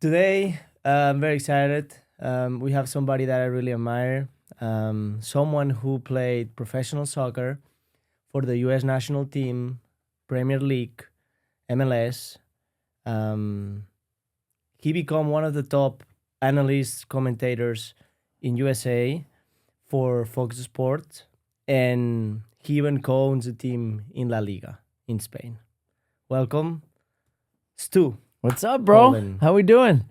Today, I'm very excited. We have somebody that I really admire, someone who played professional soccer for the U.S. national team, Premier League, MLS. Um, he became one of the top analysts, commentators in USA for Fox Sports, and he even co-owns a team in La Liga in Spain. Welcome, Stu What's up, bro? Holden. How we doing?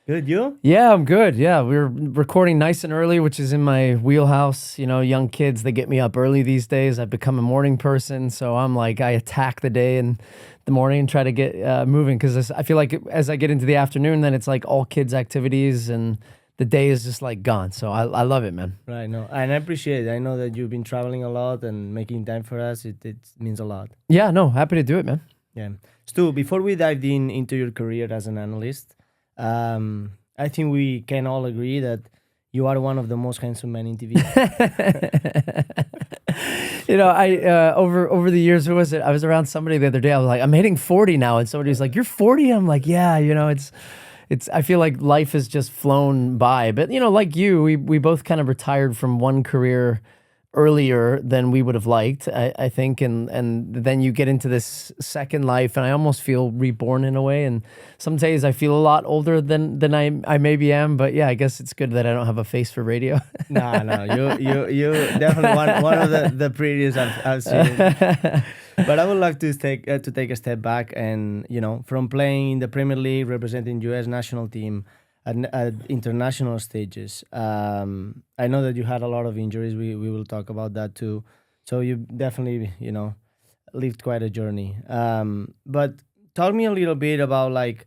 Good, you? Yeah, I'm good. Yeah, we're recording nice and early, which is in my wheelhouse. You know, young kids, they get me up early these days. I've become a morning person, so I'm like, I attack the day in the morning and try to get moving because I feel like as I get into the afternoon, then it's like all kids' activities and the day is just like gone. So I love it, man. Right, no, and I appreciate it. I know that you've been traveling a lot and making time for us. It means a lot. Yeah, no, happy to do it, man. Yeah. Stu, before we dive into your career as an analyst, I think we can all agree that you are one of the most handsome men in TV. You know, I over the years, who was it? I was around somebody the other day. I was like, I'm hitting 40 now, and somebody was like, "You're 40?" I'm like, "Yeah." You know, it's. I feel like life has just flown by. But you know, like you, we both kind of retired from one career earlier than we would have liked, I think, and then you get into this second life, and I almost feel reborn in a way. And some days I feel a lot older than I maybe am, but yeah, I guess it's good that I don't have a face for radio. No, you definitely one of the prettiest I've seen. But I would like to take a step back and from playing in the Premier League, representing U.S. national team at international stages. I know that you had a lot of injuries. We will talk about that too. So you definitely lived quite a journey. But talk me a little bit about like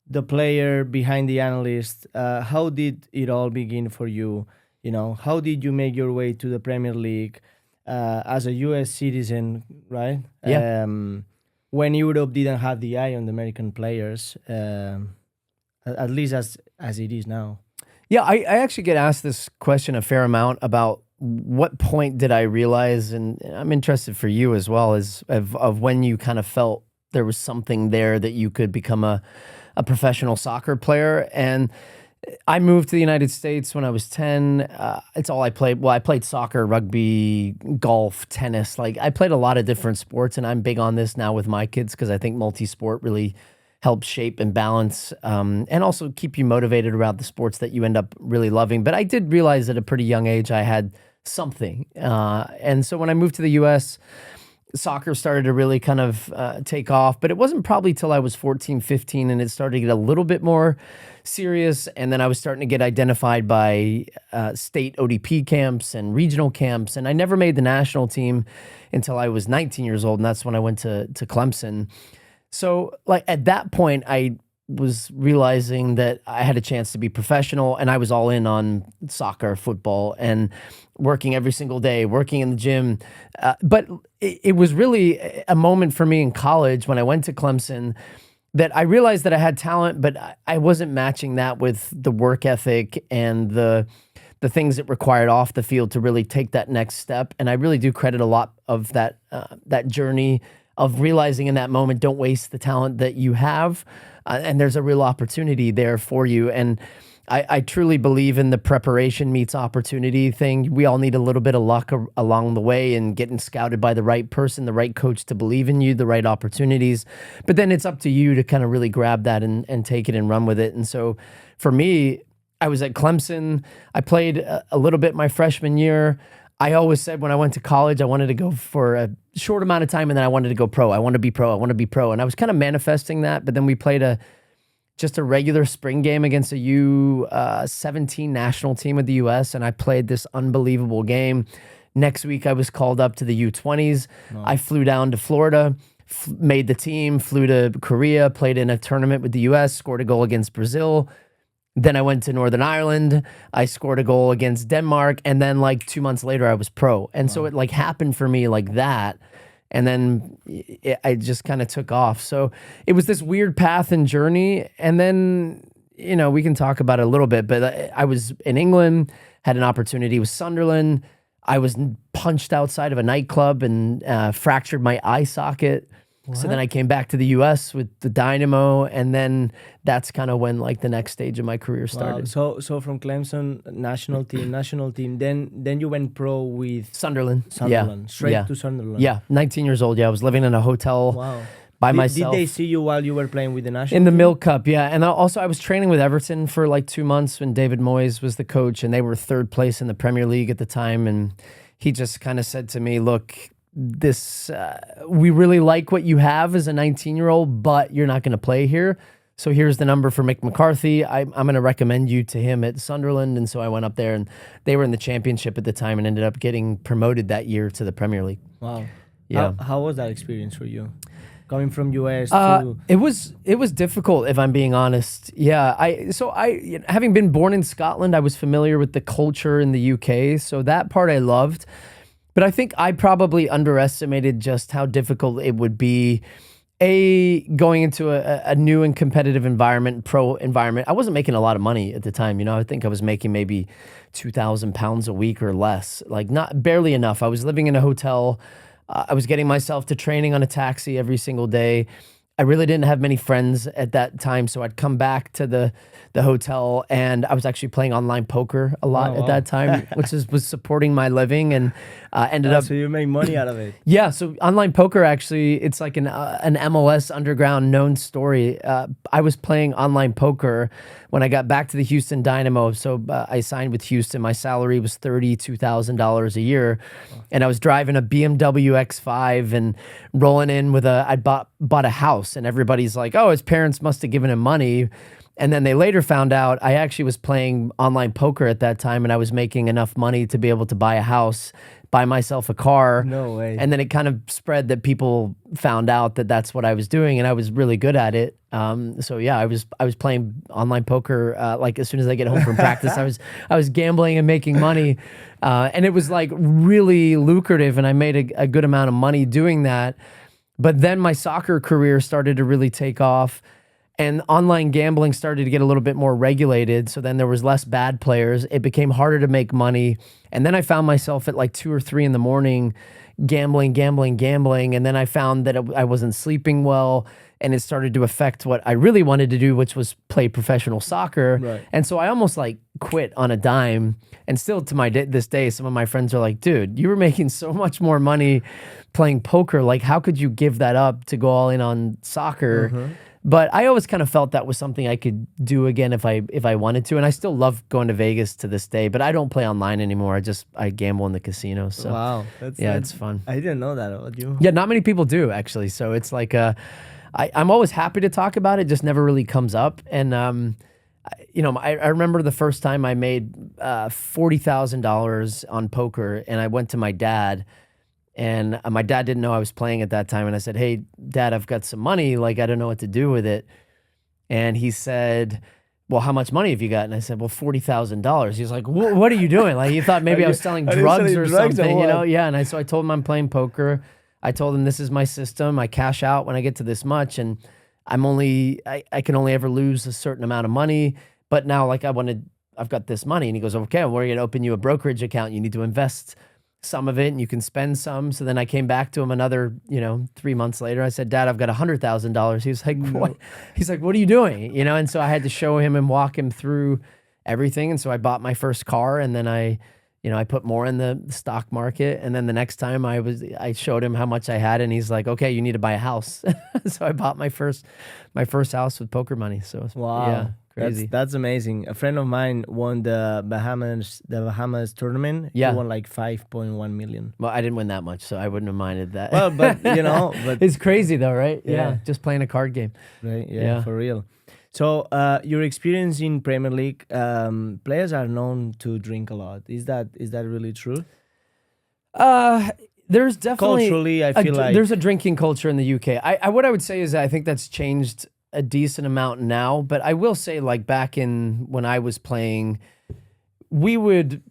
the player behind the analyst. How did it all begin for you? How did you make your way to the Premier League as a U.S. citizen, right? Yeah. When Europe didn't have the eye on the American players. At least as it is now. Yeah, I actually get asked this question a fair amount about what point did I realize, and I'm interested for you as well, as of when you kind of felt there was something there that you could become a professional soccer player. And I moved to the United States when I was 10. It's all I played. Well, I played soccer, rugby, golf, tennis. Like I played a lot of different sports, and I'm big on this now with my kids because I think multi-sport really helps shape and balance and also keep you motivated around the sports that you end up really loving. But I did realize at a pretty young age I had something. And so when I moved to the U.S., soccer started to really kind of take off. But it wasn't probably till I was 14, 15, and it started to get a little bit more serious. And then I was starting to get identified by state ODP camps and regional camps. And I never made the national team until I was 19 years old. And that's when I went to Clemson. So, like, at that point, I was realizing that I had a chance to be professional, and I was all in on soccer, football, and working every single day, working in the gym. But it was really a moment for me in college when I went to Clemson that I realized that I had talent, but I wasn't matching that with the work ethic and the things it required off the field to really take that next step. And I really do credit a lot of that journey of realizing in that moment, don't waste the talent that you have. And there's a real opportunity there for you. And I truly believe in the preparation meets opportunity thing. We all need a little bit of luck along the way and getting scouted by the right person, the right coach to believe in you, the right opportunities. But then it's up to you to kind of really grab that and take it and run with it. And so for me, I was at Clemson. I played a little bit my freshman year. I always said when I went to college, I wanted to go for a short amount of time and then I wanted to go pro. I want to be pro. I want to be pro. And I was kind of manifesting that. But then we played just a regular spring game against a U17 national team with the U.S. And I played this unbelievable game. Next week, I was called up to the U20s. Wow. I flew down to Florida, made the team, flew to Korea, played in a tournament with the U.S., scored a goal against Brazil. Then I went to Northern Ireland. I scored a goal against Denmark. And then like 2 months later, I was pro. And so it like happened for me like that. And then I just kind of took off. So it was this weird path and journey. And then, we can talk about it a little bit, but I was in England, had an opportunity with Sunderland. I was punched outside of a nightclub and fractured my eye socket. So then I came back to the U.S. with the Dynamo, and then that's kind of when like the next stage of my career started. Wow. So from Clemson national team, then you went pro with Sunderland. Straight to Sunderland. Yeah, 19 years old. Yeah, I was living in a hotel by myself. Did they see you while you were playing with the national in the team? Milk Cup? Yeah, and also I was training with Everton for like 2 months when David Moyes was the coach, and they were third place in the Premier League at the time, and he just kind of said to me, look, we really like what you have as a 19-year-old, but you're not going to play here. So here's the number for Mick McCarthy. I'm going to recommend you to him at Sunderland. And so I went up there, and they were in the championship at the time and ended up getting promoted that year to the Premier League. Wow. Yeah. How was that experience for you? Coming from US to... It was difficult, if I'm being honest. Yeah. Having been born in Scotland, I was familiar with the culture in the UK. So that part I loved. But I think I probably underestimated just how difficult it would be, going into a new and competitive environment, pro environment. I wasn't making a lot of money at the time. I think I was making maybe £2,000 a week or less, like barely enough. I was living in a hotel. I was getting myself to training on a taxi every single day. I really didn't have many friends at that time, so I'd come back to the hotel, and I was actually playing online poker a lot at that time, which was supporting my living, and ended up... So you make money out of it? Yeah, so online poker, actually, it's like an MLS underground known story. I was playing online poker when I got back to the Houston Dynamo, so I signed with Houston. My salary was $32,000 a year, and I was driving a BMW X5 and rolling in with I bought a house, and everybody's like, oh, his parents must have given him money. And then they later found out I actually was playing online poker at that time, and I was making enough money to be able to buy a house, buy myself a car. No way. And then it kind of spread that people found out that that's what I was doing, and I was really good at it. So yeah, I was playing online poker like as soon as I get home from practice. I was gambling and making money, and it was like really lucrative, and I made a good amount of money doing that. But then my soccer career started to really take off, and online gambling started to get a little bit more regulated. So then there was less bad players. It became harder to make money. And then I found myself at like 2 or 3 in the morning gambling. And then I found that I wasn't sleeping well, and it started to affect what I really wanted to do, which was play professional soccer. Right. And so I almost like quit on a dime. And still to this day, some of my friends are like, dude, you were making so much more money playing poker. Like, how could you give that up to go all in on soccer? But I always kind of felt that was something I could do again if I wanted to, and I still love going to Vegas to this day. But I don't play online anymore. I gamble in the casino. So wow, it's fun. I didn't know that about you. Yeah, not many people do actually. So it's like I'm always happy to talk about it. Just never really comes up. And I remember the first time I made $40,000 on poker, and I went to my dad. And my dad didn't know I was playing at that time. And I said, hey, Dad, I've got some money. Like, I don't know what to do with it. And he said, well, how much money have you got? And I said, well, $40,000. He was like, what are you doing? Like, he thought maybe I was selling drugs or something, Yeah. So I told him I'm playing poker. I told him this is my system. I cash out when I get to this much. And I can only ever lose a certain amount of money. But now, like, I've got this money. And he goes, okay, we're going to open you a brokerage account. You need to invest some of it, and you can spend some. So then I came back to him another, 3 months later. I said, Dad, I've got $100,000. He was like, what? He's like, what are you doing? And so I had to show him and walk him through everything. And so I bought my first car, and then I put more in the stock market. And then the next time I showed him how much I had, and he's like, okay, you need to buy a house. So I bought my first house with poker money. So wow. Yeah. Crazy. That's amazing. A friend of mine won the Bahamas tournament. Yeah. He won like 5.1 million. Well, I didn't win that much, so I wouldn't have minded that. Well, but but it's crazy though, right? Yeah. Just playing a card game. Right. Yeah. For real. So your experience in Premier League, players are known to drink a lot. Is that really true? There's definitely culturally, I feel like there's a drinking culture in the UK. What I would say is that I think that's changed a decent amount now, but I will say, like, back when I was playing, we would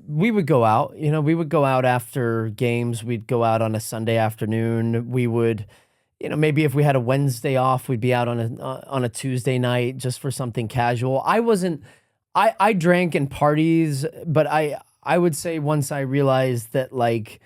go out. We would go out after games. We'd go out on a Sunday afternoon. We would, maybe if we had a Wednesday off, we'd be out on a Tuesday night just for something casual. I drank in parties, but I would say once I realized that, like,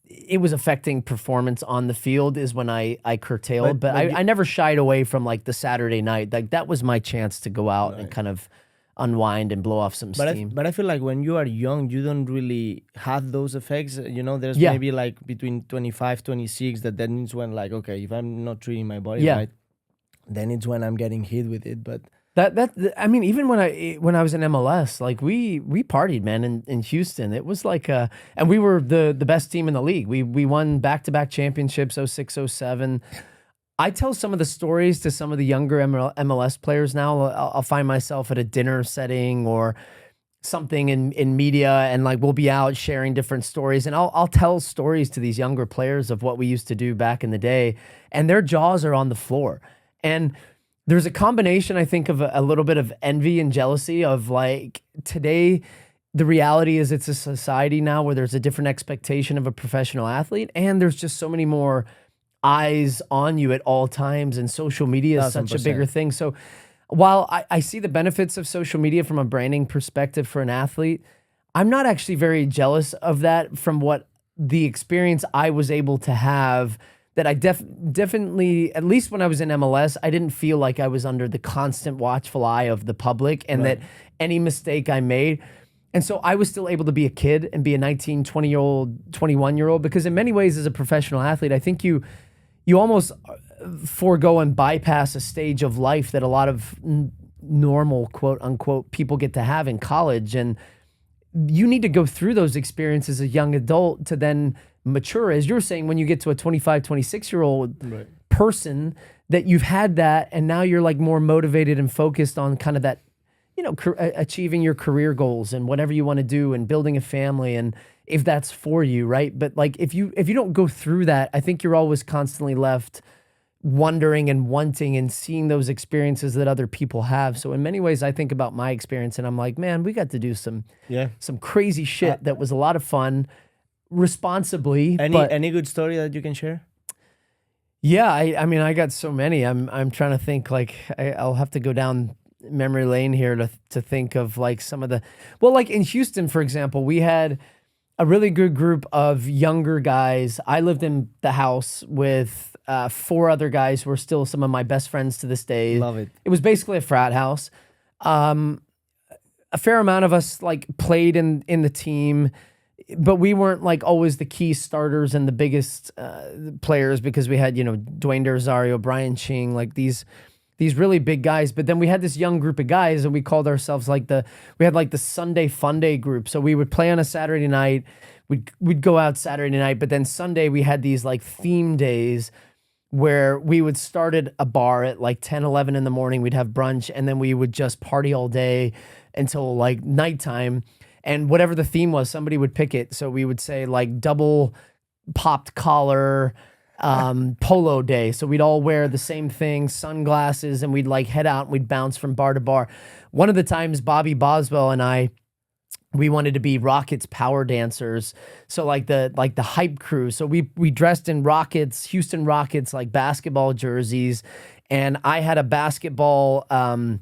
it was affecting performance on the field is when I curtailed. But I never shied away from like the Saturday night. Like that was my chance to go out and kind of unwind and blow off some steam. But I feel like when you are young, you don't really have those effects. There's maybe like between 25, 26, then it's when like, okay, if I'm not treating my body right, then it's when I'm getting hit with it. But I mean, even when I was in MLS, like we partied, man, in Houston. It was like and we were the best team in the league. We won back-to-back championships, 06, 07. I tell some of the stories to some of the younger MLS players now. I'll find myself at a dinner setting or something in media, and like we'll be out sharing different stories, and I'll tell stories to these younger players of what we used to do back in the day, and their jaws are on the floor. And there's a combination, I think, of a little bit of envy and jealousy of like today. The reality is it's a society now where there's a different expectation of a professional athlete, and there's just so many more eyes on you at all times, and social media is such a bigger thing. So while I see the benefits of social media from a branding perspective for an athlete, I'm not actually very jealous of that from what the experience I was able to have, that I definitely, at least when I was in MLS, I didn't feel like I was under the constant watchful eye of the public, and that any mistake I made. And so I was still able to be a kid and be a 19, 20-year-old, 21-year-old, because in many ways as a professional athlete, I think you almost forego and bypass a stage of life that a lot of normal, quote unquote, people get to have in college. And you need to go through those experiences as a young adult to then mature. As you're saying, when you get to a 25, 26-year-old person, that you've had that, and now you're like more motivated and focused on kind of that, achieving your career goals and whatever you want to do and building a family, and if that's for you, right? But like if you don't go through that, I think you're always constantly left wondering and wanting and seeing those experiences that other people have. So in many ways, I think about my experience and I'm like, man, we got to do some crazy shit that was a lot of fun, responsibly. Any good story that you can share? Yeah, I mean, I got so many. I'm trying to think. Like I'll have to go down memory lane here to think of like some of the, well, like in Houston, for example, we had a really good group of younger guys. I lived in the house with 4 other guys who are still some of my best friends to this day. Love it. It was basically a frat house. A fair amount of us like played in the team, but we weren't like always the key starters and the biggest players, because we had, Dwayne De Rosario, Brian Ching, like these really big guys. But then we had this young group of guys, and we called ourselves we had the Sunday Fun Day group. So we would play on a Saturday night. We'd go out Saturday night, but then Sunday we had these like theme days where we would start at a bar at like 10, 11 in the morning. We'd have brunch, and then we would just party all day until like nighttime. And whatever the theme was, somebody would pick it. So we would say like double popped collar, polo day. So we'd all wear the same thing, sunglasses, and we'd like head out and we'd bounce from bar to bar. One of the times, Bobby Boswell and we wanted to be Rockets power dancers. So like the hype crew. So we dressed in Houston Rockets, like basketball jerseys. And I had a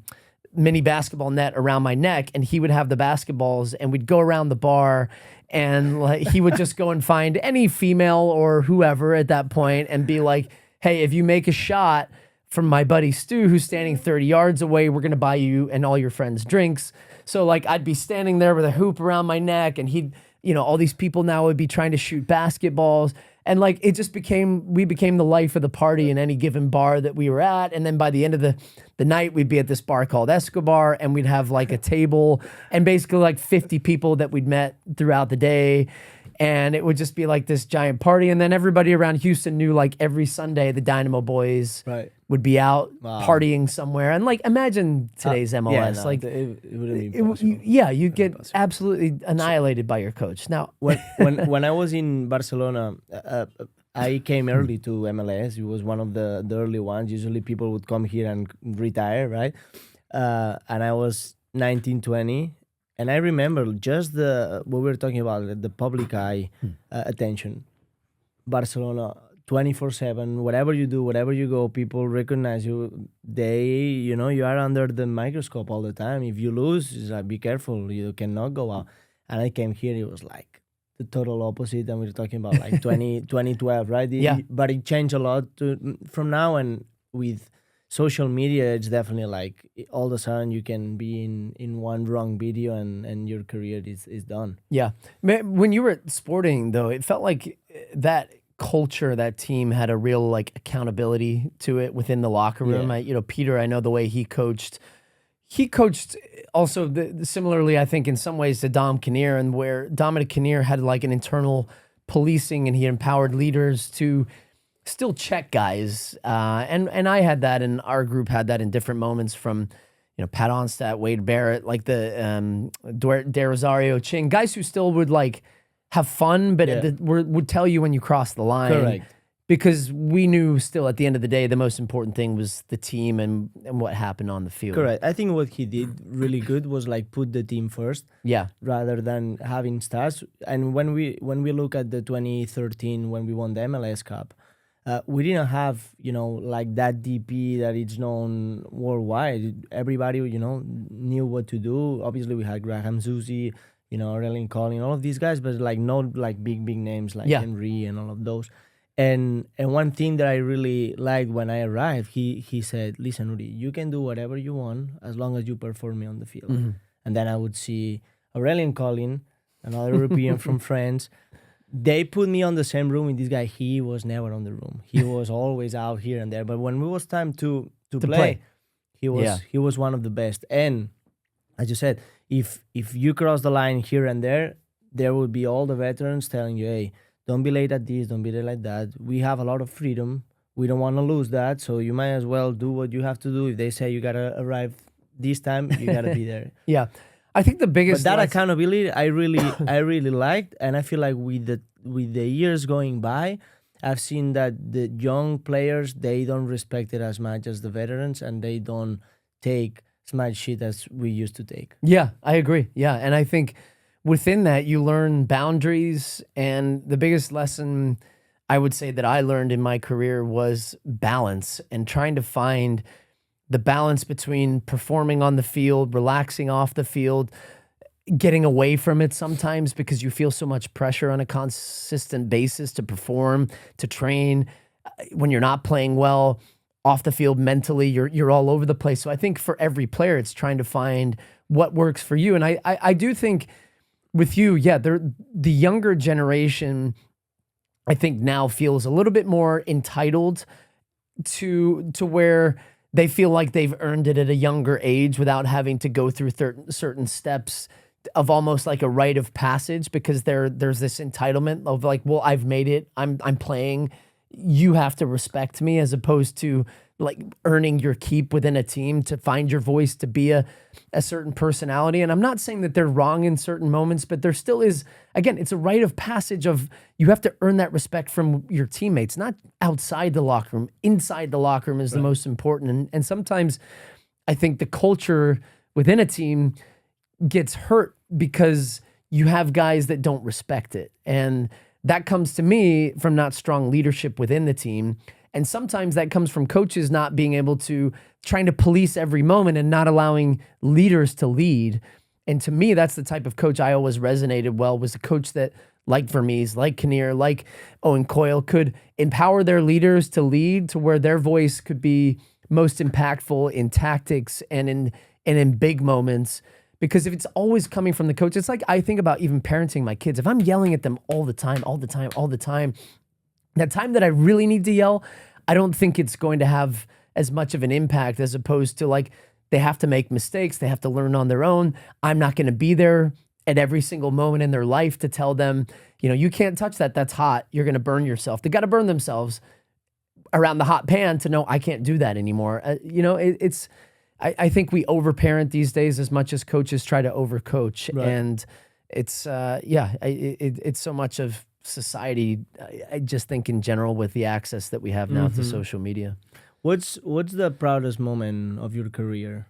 mini basketball net around my neck, and he would have the basketballs, and we'd go around the bar, and like he would just go and find any female or whoever at that point and be like, hey, if you make a shot from my buddy Stu, who's standing 30 yards away, we're going to buy you and all your friends drinks. So like I'd be standing there with a hoop around my neck, and he'd, all these people now would be trying to shoot basketballs. And like it just we became the life of the party in any given bar that we were at. And then by the end of the night, we'd be at this bar called Escobar, and we'd have like a table and basically like 50 people that we'd met throughout the day. And it would just be like this giant party. And then everybody around Houston knew like every Sunday the Dynamo Boys would be out partying somewhere. And like imagine today's MLS. It wouldn't be possible. You'd get absolutely annihilated by your coach. Now, when I was in Barcelona, I came early to MLS. It was one of the early ones. Usually people would come here and retire, right? And I was 19, 20. And I remember just what we were talking about, the public eye attention. Barcelona, 24/7, whatever you do, whatever you go, people recognize you. You are under the microscope all the time. If you lose, it's like, be careful, you cannot go out. And I came here, it was like the total opposite, and we're talking about like 2012, right? Yeah. But it changed a lot from now, and with social media, it's definitely like all of a sudden you can be in one wrong video and your career is done. Yeah. When you were at Sporting, though, it felt like that culture, that team had a real like accountability to it within the locker room. Yeah. Peter, I know the way he coached also similarly, I think, in some ways to Dom Kinnear, and where Dominic Kinnear had like an internal policing, and he empowered leaders to still check guys. And I had that, and our group had that in different moments, from Pat Onstadt, Wade Barrett, like the De Rosario, Ching, guys who still would like have fun, but would tell you when you cross the line. Correct. Because we knew still at the end of the day, the most important thing was the team and what happened on the field. Correct. I think what he did really good was like put the team first. Yeah. Rather than having stars. And when we look at the 2013 when we won the MLS Cup, we didn't have like that DP that is known worldwide. Everybody knew what to do. Obviously, we had Graham Zusi, Aurelian Collin, all of these guys, but like not like big names like Henry and all of those. And one thing that I really liked when I arrived, he said, "Listen, Uri, you can do whatever you want as long as you perform me on the field." Mm-hmm. And then I would see Aurelian Collin, another European from France. They put me on the same room with this guy. He was never on the room. He was always out here and there. But when it was time to play, he was one of the best. And as you said, if you cross the line here and there would be all the veterans telling you, "Hey, don't be late at this, don't be late like that. We have a lot of freedom. We don't want to lose that. So you might as well do what you have to do. If they say you got to arrive this time, you got to be there." Yeah. I think the biggest... But that accountability, I really liked. And I feel like with the years going by, I've seen that the young players, they don't respect it as much as the veterans, and they don't take as much shit as we used to take. Yeah, I agree. Yeah. And I think within that, you learn boundaries. And the biggest lesson I would say that I learned in my career was balance, and trying to find the balance between performing on the field, relaxing off the field, getting away from it sometimes because you feel so much pressure on a consistent basis to perform, to train. When you're not playing well off the field mentally, you're all over the place. So I think for every player, it's trying to find what works for you. And I do think with you, the younger generation, I think now feels a little bit more entitled to where they feel like they've earned it at a younger age without having to go through certain steps of almost like a rite of passage, because there's this entitlement of like, well, I've made it, I'm playing, you have to respect me, as opposed to like earning your keep within a team, to find your voice, to be a certain personality. And I'm not saying that they're wrong in certain moments, but there still is, again, it's a rite of passage of you have to earn that respect from your teammates, not outside the locker room. Inside the locker room is the most important. And sometimes I think the culture within a team gets hurt because you have guys that don't respect it. And that comes to me from not strong leadership within the team. And sometimes that comes from coaches not being able to, trying to police every moment and not allowing leaders to lead. And to me, that's the type of coach I always resonated well, was a coach that, like Vermees, like Kinnear, like Owen Coyle, could empower their leaders to lead to where their voice could be most impactful in tactics and in big moments. Because if it's always coming from the coach, it's like I think about even parenting my kids. If I'm yelling at them all the time, that time that I really need to yell, I don't think it's going to have as much of an impact, as opposed to like they have to make mistakes, they have to learn on their own. I'm not going to be there at every single moment in their life to tell them, you can't touch that, that's hot, you're going to burn yourself. They got to burn themselves around the hot pan to know I can't do that anymore. I think we overparent these days as much as coaches try to overcoach. Right. And it's, it's so much of society. I just think in general with the access that we have now to social media. What's the proudest moment of your career?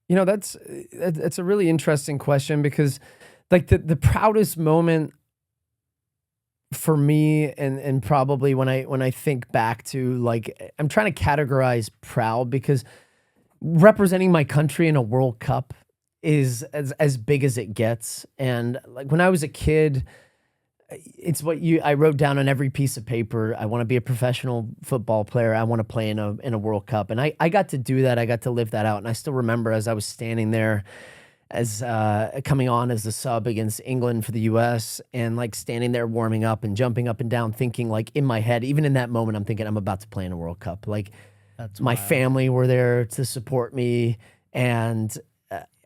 That's a really interesting question, because like the proudest moment for me, and probably when I think back to, like, I'm trying to categorize proud, because representing my country in a World Cup is as big as it gets. And like when I was a kid, it's what I wrote down on every piece of paper. I want to be a professional football player. I want to play in a World Cup. And I got to do that. I got to live that out. And I still remember as I was standing there as coming on as a sub against England for the US, and like standing there warming up and jumping up and down, thinking like in my head, even in that moment, I'm thinking I'm about to play in a World Cup. Like my family were there to support me, and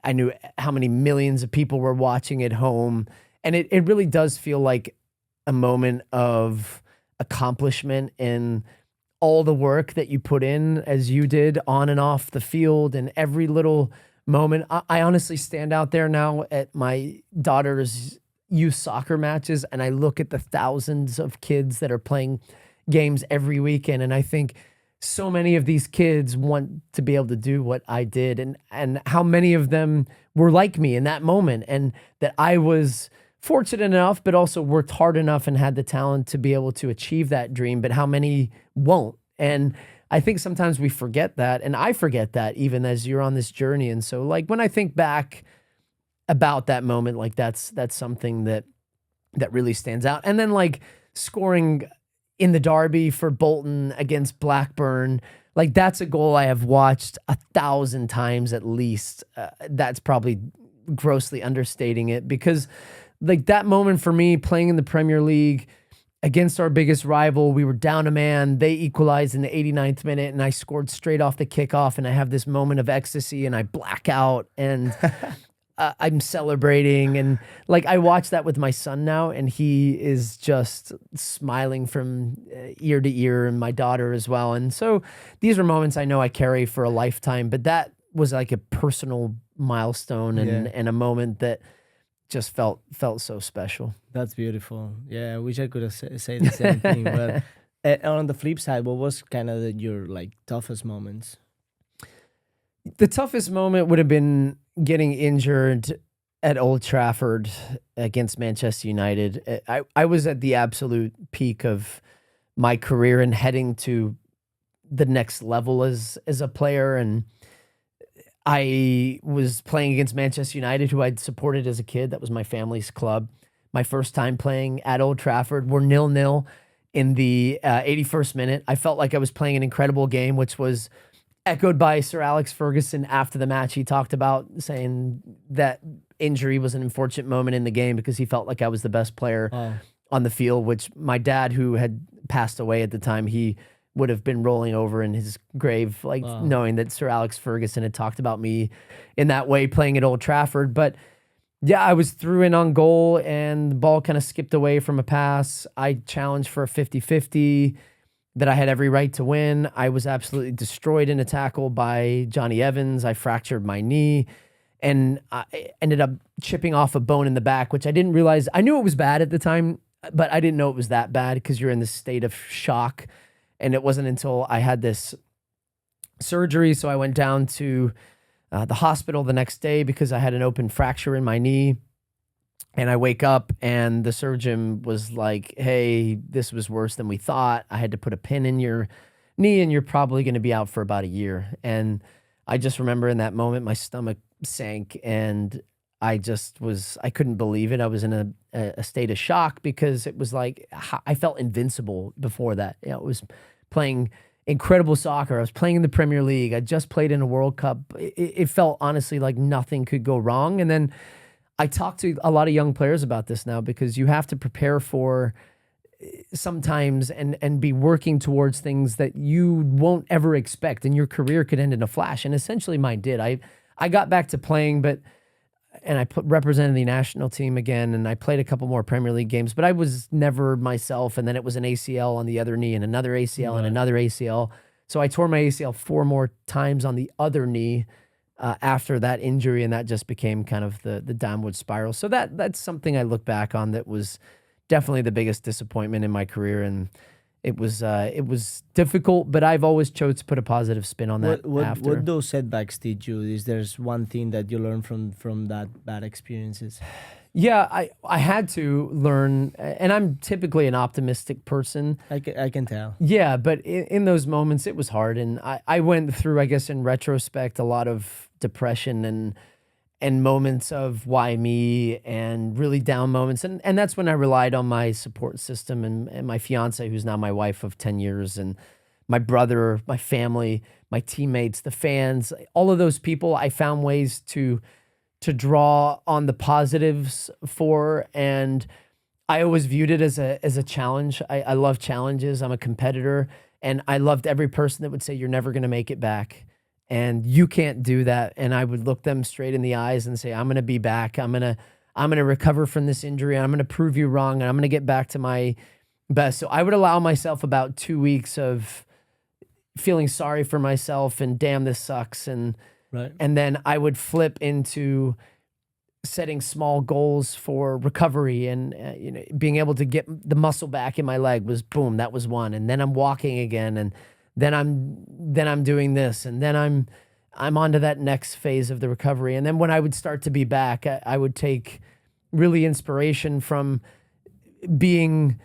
I knew how many millions of people were watching at home. And it really does feel like a moment of accomplishment in all the work that you put in, as you did, on and off the field, and every little moment. I honestly stand out there now at my daughter's youth soccer matches, and I look at the thousands of kids that are playing games every weekend, and I think so many of these kids want to be able to do what I did, and how many of them were like me in that moment, and that I was fortunate enough, but also worked hard enough and had the talent to be able to achieve that dream, but how many won't? And I think sometimes we forget that, and I forget that even as you're on this journey. And so like when I think back about that moment, like that's something that really stands out. And then like scoring in the derby for Bolton against Blackburn, like that's a goal I have watched 1,000 times at least. That's probably grossly understating it, because like that moment for me, playing in the Premier League against our biggest rival, we were down a man, they equalized in the 89th minute, and I scored straight off the kickoff, and I have this moment of ecstasy, and I black out, and I'm celebrating, and like I watch that with my son now, and he is just smiling from ear to ear, and my daughter as well. And so these are moments I know I carry for a lifetime, but that was like a personal milestone, and a moment that just felt so special. That's beautiful. Yeah, I wish I could have say the same thing. But on the flip side, what was kind of your like toughest moments? The toughest moment would have been getting injured at Old Trafford against Manchester United. I was at the absolute peak of my career and heading to the next level as a player, and I was playing against Manchester United, who I'd supported as a kid. That was my family's club. My first time playing at Old Trafford. We're 0-0 in the 81st minute. I felt like I was playing an incredible game, which was echoed by Sir Alex Ferguson after the match. He talked about saying that injury was an unfortunate moment in the game because he felt like I was the best player on the field, which my dad, who had passed away at the time, he would have been rolling over in his grave, like knowing that Sir Alex Ferguson had talked about me in that way playing at Old Trafford. But yeah, I was through in on goal, and the ball kind of skipped away from a pass. I challenged for a 50-50 that I had every right to win. I was absolutely destroyed in a tackle by Johnny Evans. I fractured my knee, and I ended up chipping off a bone in the back, which I didn't realize. I knew it was bad at the time, but I didn't know it was that bad because you're in this state of shock. And it wasn't until I had this surgery, so I went down to the hospital the next day because I had an open fracture in my knee. And I wake up, and the surgeon was like, hey, this was worse than we thought. I had to put a pin in your knee, and you're probably going to be out for about a year. And I just remember in that moment, my stomach sank, and I couldn't believe it. I was in a state of shock because it was like, I felt invincible before that. You know, it was playing incredible soccer. I was playing in the Premier League. I just played in a World Cup. It felt honestly like nothing could go wrong. And then I talk to a lot of young players about this now, because you have to prepare for sometimes and be working towards things that you won't ever expect, and your career could end in a flash. And essentially mine did. I got back to playing, and I represented the national team again, and I played a couple more Premier League games, but I was never myself. And then it was an ACL on the other knee, and another ACL, and another ACL. So I tore my ACL 4 more times on the other knee after that injury, and that just became kind of the downward spiral. So that's something I look back on that was definitely the biggest disappointment in my career, and it was difficult, but I've always chose to put a positive spin on that. What those setbacks did you? Is there's one thing that you learned from that bad experiences? Yeah, I had to learn, and I'm typically an optimistic person. I can tell. Yeah, but in those moments, it was hard, and I went through, I guess in retrospect, a lot of depression and moments of why me and really down moments. And that's when I relied on my support system and my fiance, who's now my wife of 10 years, and my brother, my family, my teammates, the fans, all of those people. I found ways to draw on the positives for, and I always viewed it as a challenge. I love challenges. I'm a competitor, and I loved every person that would say, you're never going to make it back and you can't do that. And I would look them straight in the eyes and say, I'm going to be back. I'm going to recover from this injury. And I'm going to prove you wrong. And I'm going to get back to my best. So I would allow myself about 2 weeks of feeling sorry for myself and damn, this sucks. And then I would flip into setting small goals for recovery, and being able to get the muscle back in my leg was boom, that was one. And then I'm walking again, and then I'm doing this, and then I'm on to that next phase of the recovery. And then when I would start to be back, I would take really inspiration from being,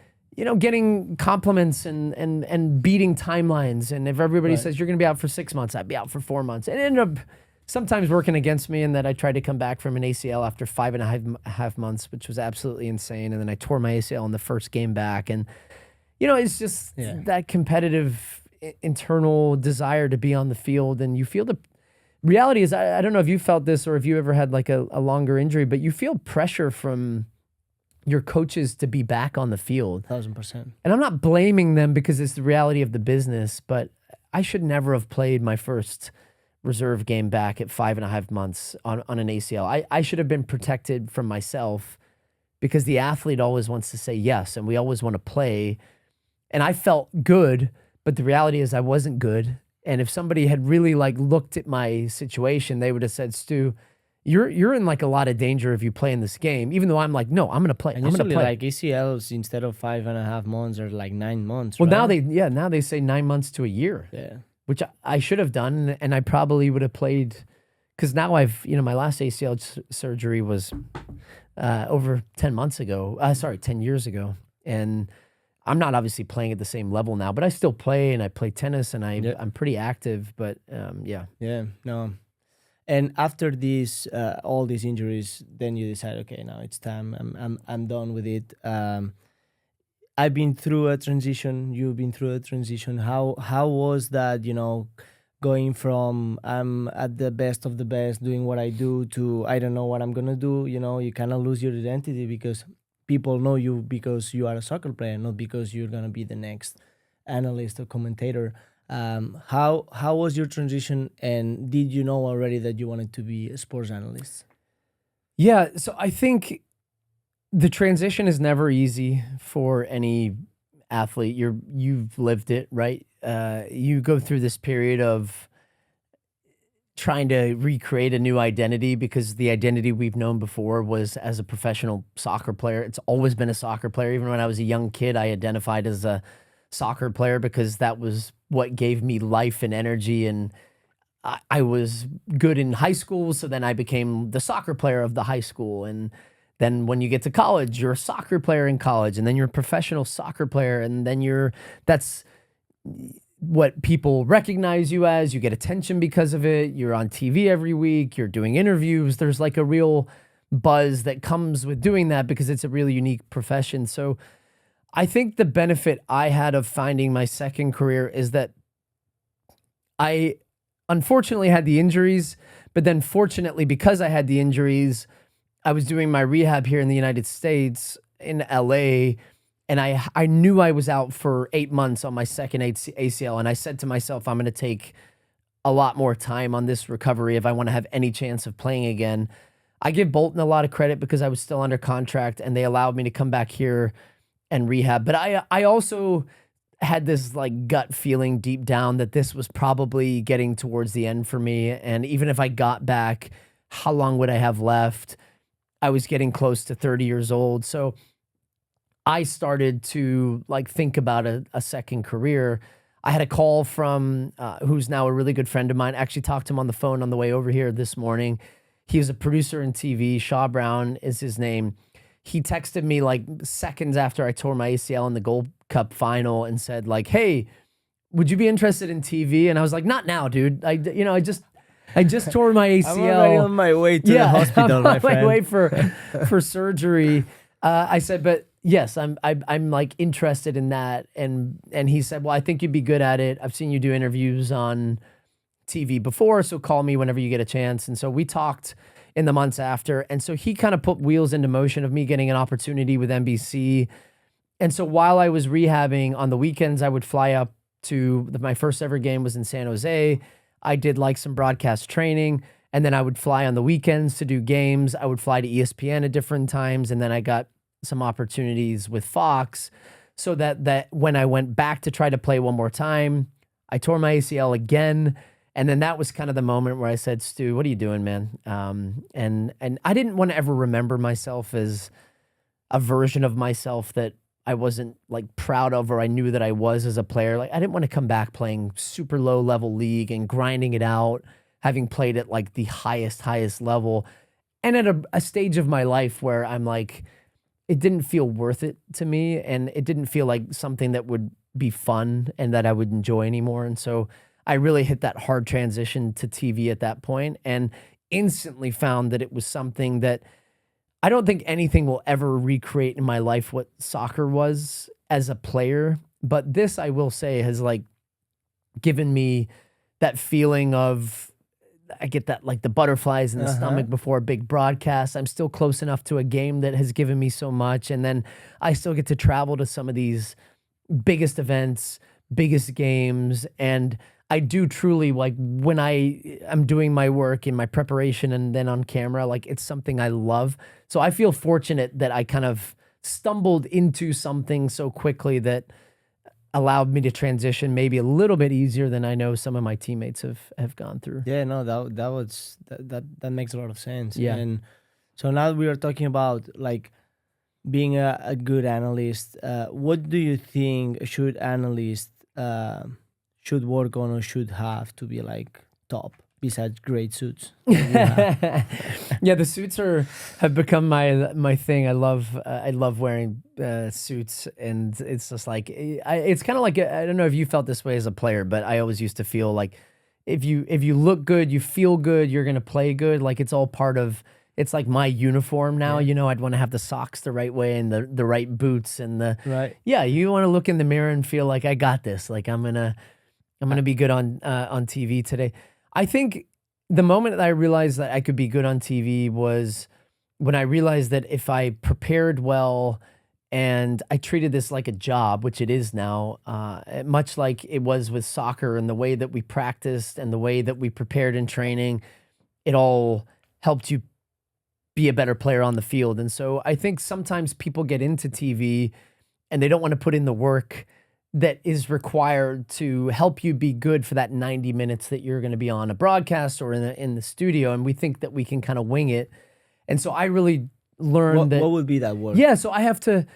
getting compliments and beating timelines. And if everybody says you're going to be out for 6 months, I'd be out for 4 months. And it ended up sometimes working against me, in that I tried to come back from an ACL after 5.5 months, which was absolutely insane. And then I tore my ACL in the first game back. And, it's just that competitive internal desire to be on the field. And you feel the reality is, I don't know if you felt this or if you ever had like a longer injury, but you feel pressure from your coaches to be back on the field. 1,000%. And I'm not blaming them, because it's the reality of the business, but I should never have played my first reserve game back at 5.5 months on an ACL. I should have been protected from myself, because the athlete always wants to say yes, and we always want to play. And I felt good, but the reality is I wasn't good. And if somebody had really looked at my situation, they would have said, Stu, you're in a lot of danger if you play in this game, even though I'm like, no, I'm going to play. And I'm going to play. ACLs, instead of 5.5 months, are 9 months. Well, right? now they say 9 months to a year. Yeah. Which I should have done, and I probably would have played, because now my last ACL surgery was over 10 months ago. 10 years ago. And I'm not obviously playing at the same level now, but I still play, and I play tennis, and I'm pretty active. But yeah. Yeah, no. And after these, all these injuries, then you decide, okay, now it's time. I'm done with it. I've been through a transition. You've been through a transition. How was that? Going from I'm at the best of the best, doing what I do, to I don't know what I'm gonna do. You kind of lose your identity, because people know you because you are a soccer player, not because you're gonna be the next analyst or commentator. How was your transition, and did you know already that you wanted to be a sports analyst? Yeah, so I think the transition is never easy for any athlete. You've lived it, right? You go through this period of trying to recreate a new identity, because the identity we've known before was as a professional soccer player. It's always been a soccer player. Even when I was a young kid, I identified as a soccer player, because that was what gave me life and energy. And I was good in high school, so then I became the soccer player of the high school. And then when you get to college, you're a soccer player in college, and then you're a professional soccer player, and then that's what people recognize you as. You get attention because of it. You're on TV every week. You're doing interviews. There's a real buzz that comes with doing that, because it's a really unique profession. So I think the benefit I had of finding my second career is that I unfortunately had the injuries, but then fortunately, because I had the injuries, I was doing my rehab here in the United States, in LA, and I knew I was out for 8 months on my second ACL. And I said to myself, I'm going to take a lot more time on this recovery if I want to have any chance of playing again. I give Bolton a lot of credit, because I was still under contract, and they allowed me to come back here and rehab. But I also had this gut feeling deep down that this was probably getting towards the end for me. And even if I got back, how long would I have left? I was getting close to 30 years old. So I started to think about a second career. I had a call from who's now a really good friend of mine. I actually talked to him on the phone on the way over here this morning. He was a producer in TV. Shaw Brown is his name. He texted me seconds after I tore my ACL in the Gold Cup final and said hey, would you be interested in TV? And I was like, not now, dude. I just tore my ACL. I'm already on my way to the hospital, I'm my on friend. my way for surgery. I said, but yes, I'm like interested in that. And he said, well, I think you'd be good at it. I've seen you do interviews on TV before, so call me whenever you get a chance. And so we talked in the months after. And so he kind of put wheels into motion of me getting an opportunity with NBC. And so while I was rehabbing on the weekends, I would fly up to my first ever game was in San Jose. I did like some broadcast training, and then I would fly on the weekends to do games. I would fly to ESPN at different times, and then I got some opportunities with Fox, so that when I went back to try to play one more time, I tore my ACL again. And then that was kind of the moment where I said, Stu, what are you doing, man? And I didn't want to ever remember myself as a version of myself that I wasn't like proud of, or I knew that I was as a player. Like, I didn't want to come back playing super low level league and grinding it out, having played at like the highest level. And at a stage of my life where I'm like, it didn't feel worth it to me. And it didn't feel like something that would be fun and that I would enjoy anymore. And so I really hit that hard transition to TV at that point, and instantly found that it was something that I don't think anything will ever recreate in my life what soccer was as a player. But this, I will say, has like given me that feeling of, I get that like the butterflies in the stomach before a big broadcast. I'm still close enough to a game that has given me so much. And then I still get to travel to some of these biggest events, biggest games. And I do truly, like, when I'm doing my work in my preparation and then on camera, like, it's something I love. So I feel fortunate that I kind of stumbled into something so quickly that allowed me to transition maybe a little bit easier than I know some of my teammates have gone through. Yeah, no, that makes a lot of sense. Yeah. And so now we are talking about like being a good analyst. What do you think should analysts should work on or should have to be like top besides great suits? Yeah, the suits have become my thing. I love wearing suits, and it's just like it's kind of like, I don't know if you felt this way as a player, but I always used to feel like if you look good, you feel good, you're gonna play good. Like, it's all part of. It's like my uniform now. Yeah. You know, I'd want to have the socks the right way and the right boots and the Right. Yeah, you want to look in the mirror and feel like I got this. Like, I'm gonna be good on TV today. I think the moment that I realized that I could be good on TV was when I realized that if I prepared well and I treated this like a job, which it is now, much like it was with soccer, and the way that we practiced and the way that we prepared in training, it all helped you be a better player on the field. And so I think sometimes people get into TV and they don't want to put in the work that is required to help you be good for that 90 minutes that you're going to be on a broadcast or in the studio. And we think that we can kind of wing it. And so I really learned What would be that work? Yeah, so I have to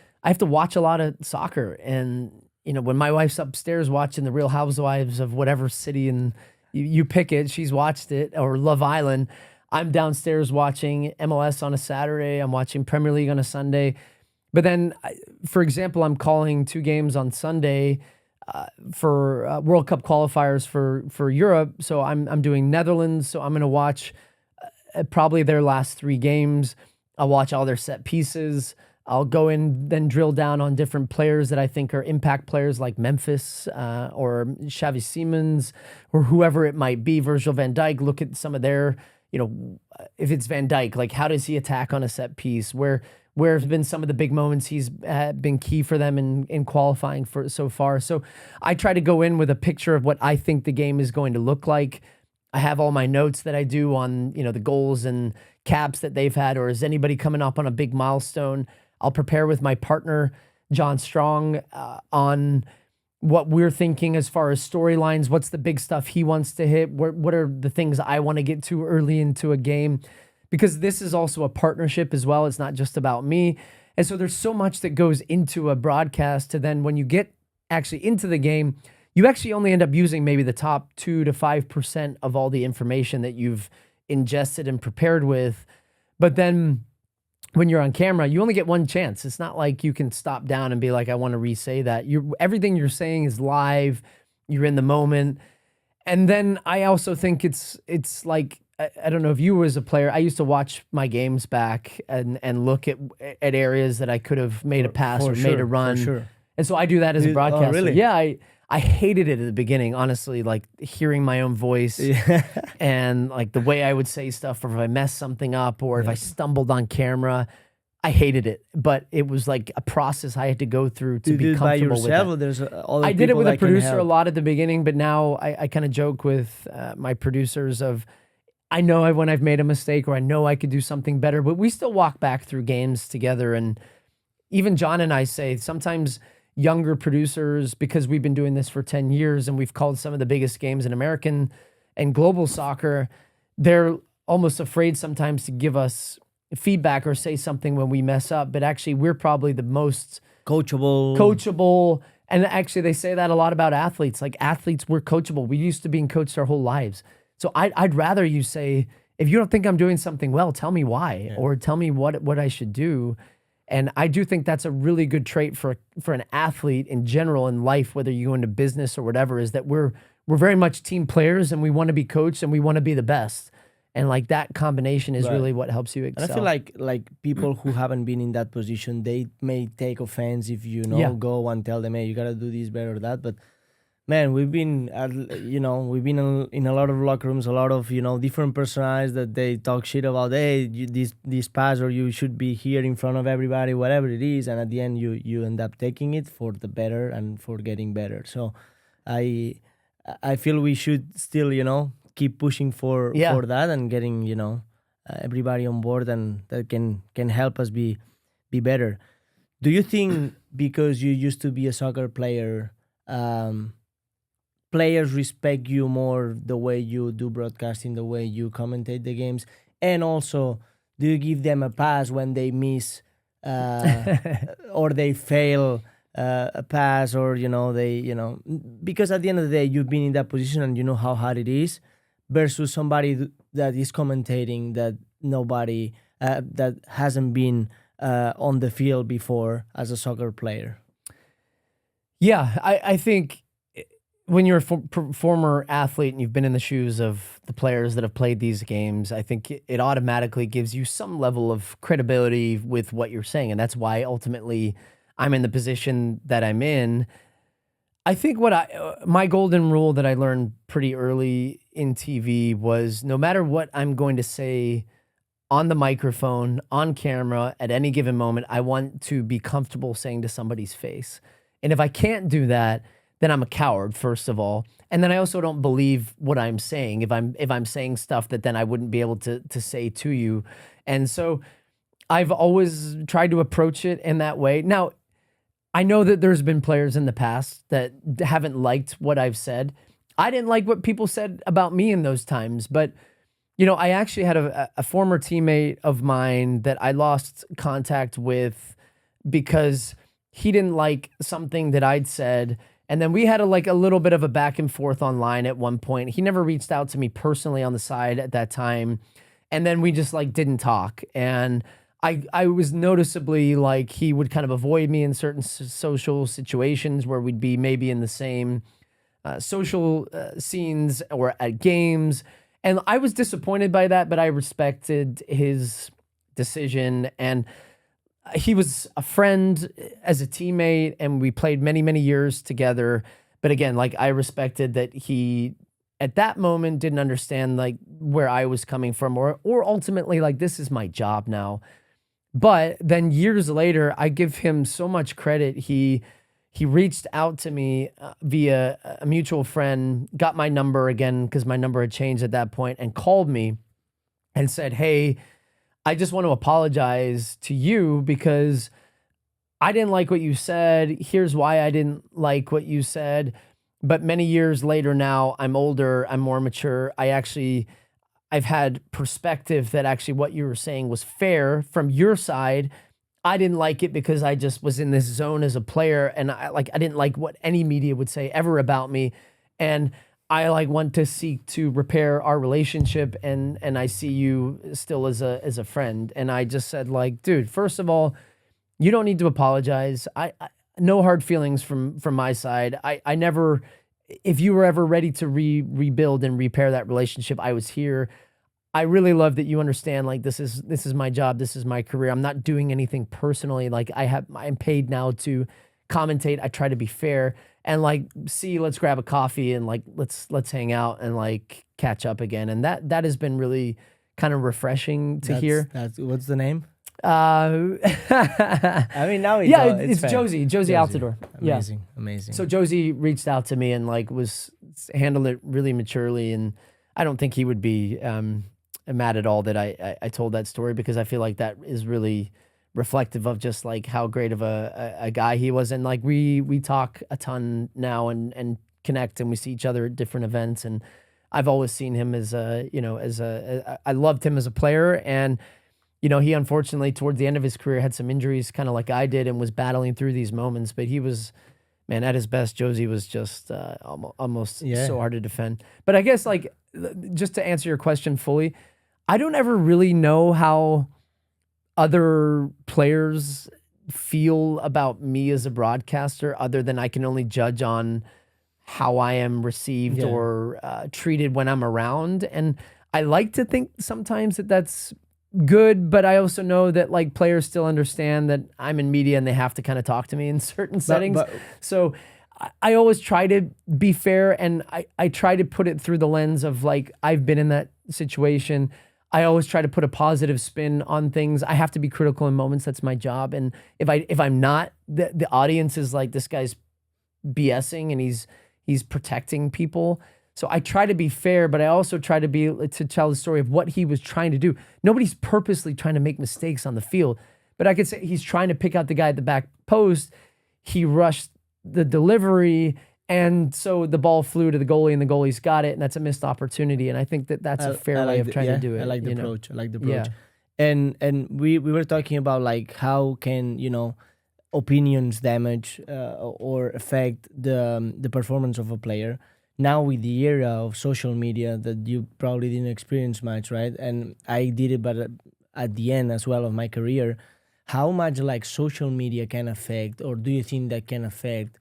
watch a lot of soccer. And, you know, when my wife's upstairs watching the Real Housewives of whatever city, and you pick it, she's watched it, or Love Island, I'm downstairs watching MLS on a Saturday, I'm watching Premier League on a Sunday. But then, for example, I'm calling 2 games on Sunday for World Cup qualifiers for Europe. So I'm doing Netherlands. So I'm going to watch probably their last 3 games. I'll watch all their set pieces. I'll go in, then drill down on different players that I think are impact players, like Memphis or Xavi Simons or whoever it might be, Virgil van Dijk. Look at some of their, you know, if it's Van Dijk, like, how does he attack on a set piece? Where have been some of the big moments he's been key for them in qualifying for so far. So I try to go in with a picture of what I think the game is going to look like. I have all my notes that I do on, you know, the goals and caps that they've had, or is anybody coming up on a big milestone. I'll prepare with my partner, John Strong, on what we're thinking as far as storylines. What's the big stuff he wants to hit? What are the things I want to get to early into a game? Because this is also a partnership as well. It's not just about me. And so there's so much that goes into a broadcast to then when you get actually into the game, you actually only end up using maybe the top 2 to 5% of all the information that you've ingested and prepared with. But then when you're on camera, you only get one chance. It's not like you can stop down and be like, I want to re-say that. Everything you're saying is live. You're in the moment. And then I also think it's like, I don't know if you as a player, I used to watch my games back and look at areas that I could have made a pass or made a run. For sure. And so I do that as a broadcaster. Oh, really? Yeah, I hated it at the beginning, honestly, like hearing my own voice and like the way I would say stuff, or if I messed something up, or if I stumbled on camera. I hated it, but it was like a process I had to go through to be comfortable with it. There's other I did it with a producer help. a lot at the beginning, but now I kind of joke with my producers of, I know when I've made a mistake, or I know I could do something better, but we still walk back through games together. And even John and I say sometimes younger producers, because we've been doing this for 10 years and we've called some of the biggest games in American and global soccer, they're almost afraid sometimes to give us feedback or say something when we mess up. But actually, we're probably the most coachable. And actually, they say that a lot about athletes. Like athletes, we're coachable. We used to being coached our whole lives. So I'd rather you say, if you don't think I'm doing something well, tell me why, or tell me what I should do. And I do think that's a really good trait for an athlete in general in life, whether you go into business or whatever, is that we're very much team players, and we want to be coached, and we want to be the best. And like that combination is really what helps you excel. And I feel like people who haven't been in that position, they may take offense if go and tell them, hey, you gotta do this better or that. But man, we've been we've been in a lot of locker rooms, a lot of different personalities that they talk shit about. Hey, this pass, or you should be here in front of everybody, whatever it is. And at the end, you end up taking it for the better and for getting better. So I feel we should still keep pushing for that and getting everybody on board, and that can help us be better. Do you think because you used to be a soccer player, players respect you more the way you do broadcasting, the way you commentate the games? And also, do you give them a pass when they miss or they fail a pass, or because at the end of the day, you've been in that position and you know how hard it is, versus somebody that is commentating that nobody that hasn't been on the field before as a soccer player? Yeah, I think when you're a former athlete and you've been in the shoes of the players that have played these games, I think it automatically gives you some level of credibility with what you're saying. And that's why ultimately I'm in the position that I'm in. I think my golden rule that I learned pretty early in TV was, no matter what I'm going to say on the microphone, on camera, at any given moment, I want to be comfortable saying to somebody's face. And if I can't do that, then I'm a coward, first of all. And then I also don't believe what I'm saying if I'm saying stuff that then I wouldn't be able to say to you. And so I've always tried to approach it in that way. Now, I know that there's been players in the past that haven't liked what I've said. I didn't like what people said about me in those times, but I actually had a former teammate of mine that I lost contact with because he didn't like something that I'd said. And then we had a little bit of a back and forth online at one point. He never reached out to me personally on the side at that time. And then we just didn't talk. And I was noticeably he would kind of avoid me in certain social situations where we'd be maybe in the same social scenes or at games. And I was disappointed by that, but I respected his decision. And he was a friend as a teammate, and we played many, many years together. But again, I respected that he, at that moment, didn't understand where I was coming from, or ultimately this is my job now. But then years later, I give him so much credit. He reached out to me via a mutual friend, got my number again because my number had changed at that point, and called me and said, hey, I just want to apologize to you because I didn't like what you said. Here's why I didn't like what you said. But many years later now, I'm older, I'm more mature. I've had perspective that actually what you were saying was fair from your side. I didn't like it because I just was in this zone as a player, and I didn't like what any media would say ever about me. And I want to seek to repair our relationship, and I see you still as a friend. And I just said dude, first of all, you don't need to apologize. I no hard feelings from my side. I never if you were ever ready to rebuild and repair that relationship, I was here. I really love that you understand, like, this is my job, this is my career. I'm not doing anything personally. Like, I'm paid now to commentate. I try to be fair and like, let's grab a coffee and like let's hang out and like catch up again. And that has been really kind of refreshing to hear. That's what's the name? I mean, now it's Josie Altidore. Amazing. So Josie reached out to me and like handled it really maturely, and I don't think he would be mad at all that I told that story, because I feel like that is really reflective of just like how great of a guy he was. And like we talk a ton now and connect, and we see each other at different events. And I've always seen him as I loved him as a player. And, you know, he unfortunately towards the end of his career had some injuries kind of like I did, and was battling through these moments. But he was, man, at his best, Josie was just almost so hard to defend. But I guess, like, just to answer your question fully, I don't ever really know how other players feel about me as a broadcaster, other than I can only judge on how I am received or treated when I'm around. And I like to think sometimes that that's good, but I also know that like players still understand that I'm in media and they have to kind of talk to me in certain settings. So I always try to be fair, and I try to put it through the lens of like, I've been in that situation. I always try to put a positive spin on things. I have to be critical in moments. That's my job. And if I'm not, the audience is like, this guy's BSing and he's protecting people. So I try to be fair, but I also try to tell the story of what he was trying to do. Nobody's purposely trying to make mistakes on the field, but I could say he's trying to pick out the guy at the back post. He rushed the delivery, and so the ball flew to the goalie, and the goalie's got it, and that's a missed opportunity. And I think that's a fair way of trying to do it. I like the approach. Yeah. And we were talking about like how can, you know, opinions damage or affect the performance of a player. Now with the era of social media that you probably didn't experience much, right? And I did it, but at the end as well of my career, how much like social media can affect, or do you think that can affect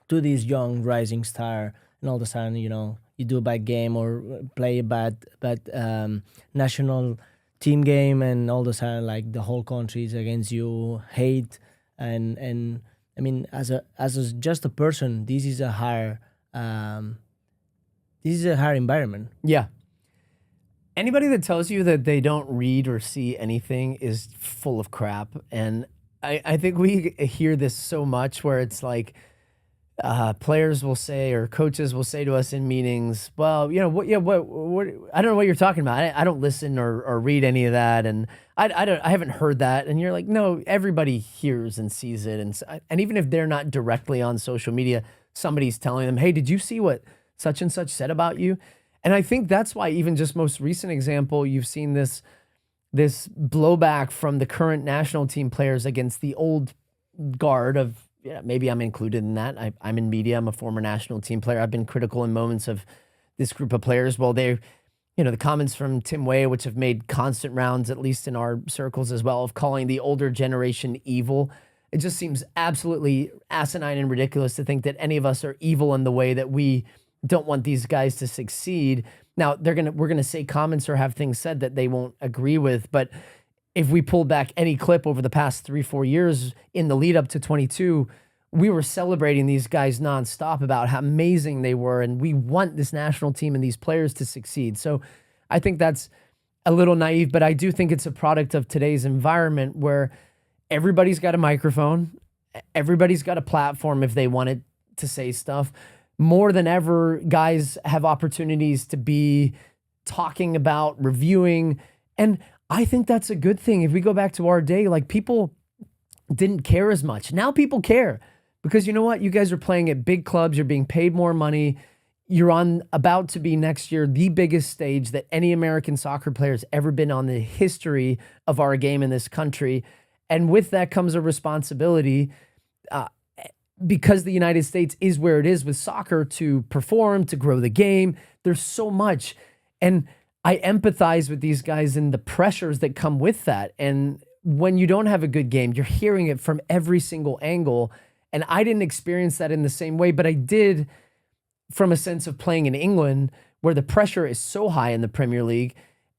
to this young rising star, and all of a sudden, you know, you do a bad game or play a bad national team game, and all of a sudden like the whole country is against you, hate, and I mean, as just a person, this is a hard environment. Yeah. Anybody that tells you that they don't read or see anything is full of crap. And I think we hear this so much, where it's like players will say, or coaches will say to us in meetings, well, you know, what I don't know what you're talking about. I don't listen or read any of that. And I haven't heard that. And you're like, no, everybody hears and sees it. And even if they're not directly on social media, somebody's telling them, hey, did you see what such and such said about you? And I think that's why, even just most recent example, you've seen this blowback from the current national team players against the old guard of, maybe I'm included in that. I'm in media. I'm a former national team player. I've been critical in moments of this group of players. Well, the comments from Tim Weah, which have made constant rounds, at least in our circles as well, of calling the older generation evil. It just seems absolutely asinine and ridiculous to think that any of us are evil in the way that we don't want these guys to succeed. Now, we're gonna say comments or have things said that they won't agree with, but if we pull back any clip over the past 3-4 years in the lead up to 22, we were celebrating these guys nonstop about how amazing they were, and we want this national team and these players to succeed. So I think that's a little naive, but I do think it's a product of today's environment where everybody's got a microphone, everybody's got a platform if they wanted to say stuff. More than ever, guys have opportunities to be talking about, reviewing, and I think that's a good thing. If we go back to our day, like, people didn't care as much. Now people care, because you know what? You guys are playing at big clubs. You're being paid more money. You're about to be next year the biggest stage that any American soccer player has ever been on in the history of our game in this country. And with that comes a responsibility, because the United States is where it is with soccer, to perform, to grow the game. There's so much. And I empathize with these guys and the pressures that come with that. And when you don't have a good game, you're hearing it from every single angle. And I didn't experience that in the same way, but I did from a sense of playing in England where the pressure is so high in the Premier League,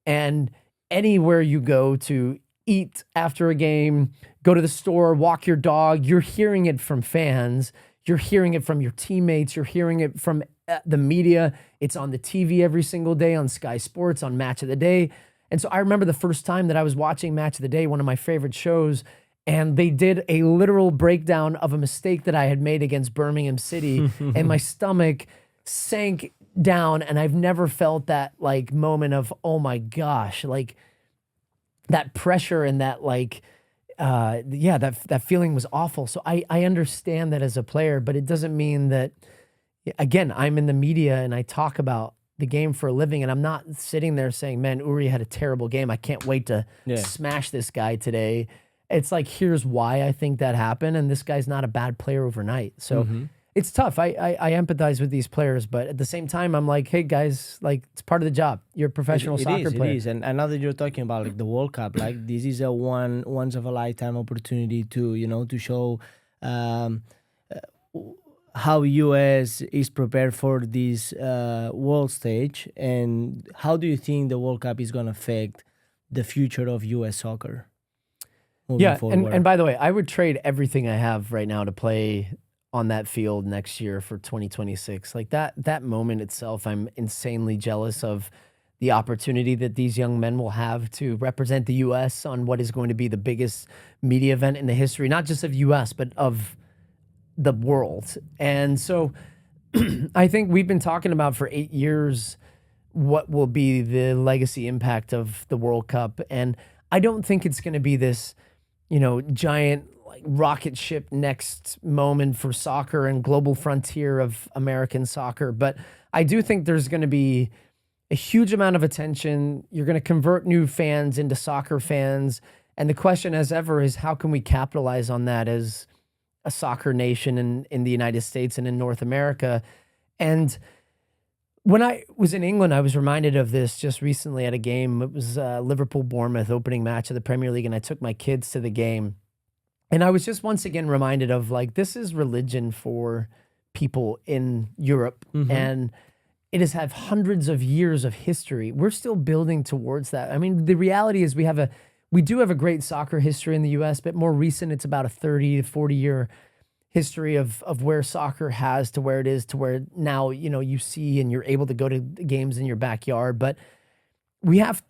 and anywhere you go to eat after a game, go to the store, walk your dog, you're hearing it from fans, you're hearing it from your teammates, you're hearing it from the media. It's on the TV every single day on Sky Sports, on Match of the Day. And so I remember the first time that I was watching Match of the Day, one of my favorite shows, and they did a literal breakdown of a mistake that I had made against Birmingham City, and my stomach sank down, and I've never felt that like moment of, oh my gosh, like that pressure and that like, that feeling was awful. So I understand that as a player, but it doesn't mean that, again, I'm in the media and I talk about the game for a living, and I'm not sitting there saying, man, Uri had a terrible game, I can't wait to smash this guy today. It's like, here's why I think that happened, and this guy's not a bad player overnight. So it's tough. I empathize with these players, but at the same time, I'm like, hey guys, like, it's part of the job. You're a professional soccer player. It is. And now that you're talking about like the World Cup, like this is a once of a lifetime opportunity to, you know, to show how US is prepared for this world stage, and how do you think the World Cup is going to affect the future of US soccer? And by the way, I would trade everything I have right now to play on that field next year for 2026. Like that moment itself, I'm insanely jealous of the opportunity that these young men will have to represent the US on what is going to be the biggest media event in the history, not just of US, but of the world. And so I think we've been talking about for 8 years what will be the legacy impact of the World Cup. And I don't think it's going to be this, you know, giant like rocket ship next moment for soccer and global frontier of American soccer. But I do think there's going to be a huge amount of attention. You're going to convert new fans into soccer fans. And the question, as ever, is how can we capitalize on that as a soccer nation in the United States and in North America? And when I was in England, I was reminded of this just recently at a game. It was Liverpool-Bournemouth opening match of the Premier League, and I took my kids to the game. And I was just once again reminded of, like, this is religion for people in Europe. And it has had hundreds of years of history. We're still building towards that. I mean, the reality is we do have a great soccer history in the US, but more recent, it's about a 30 to 40 year history of where soccer has to where it is to where now, you know, you see and you're able to go to games in your backyard. But we have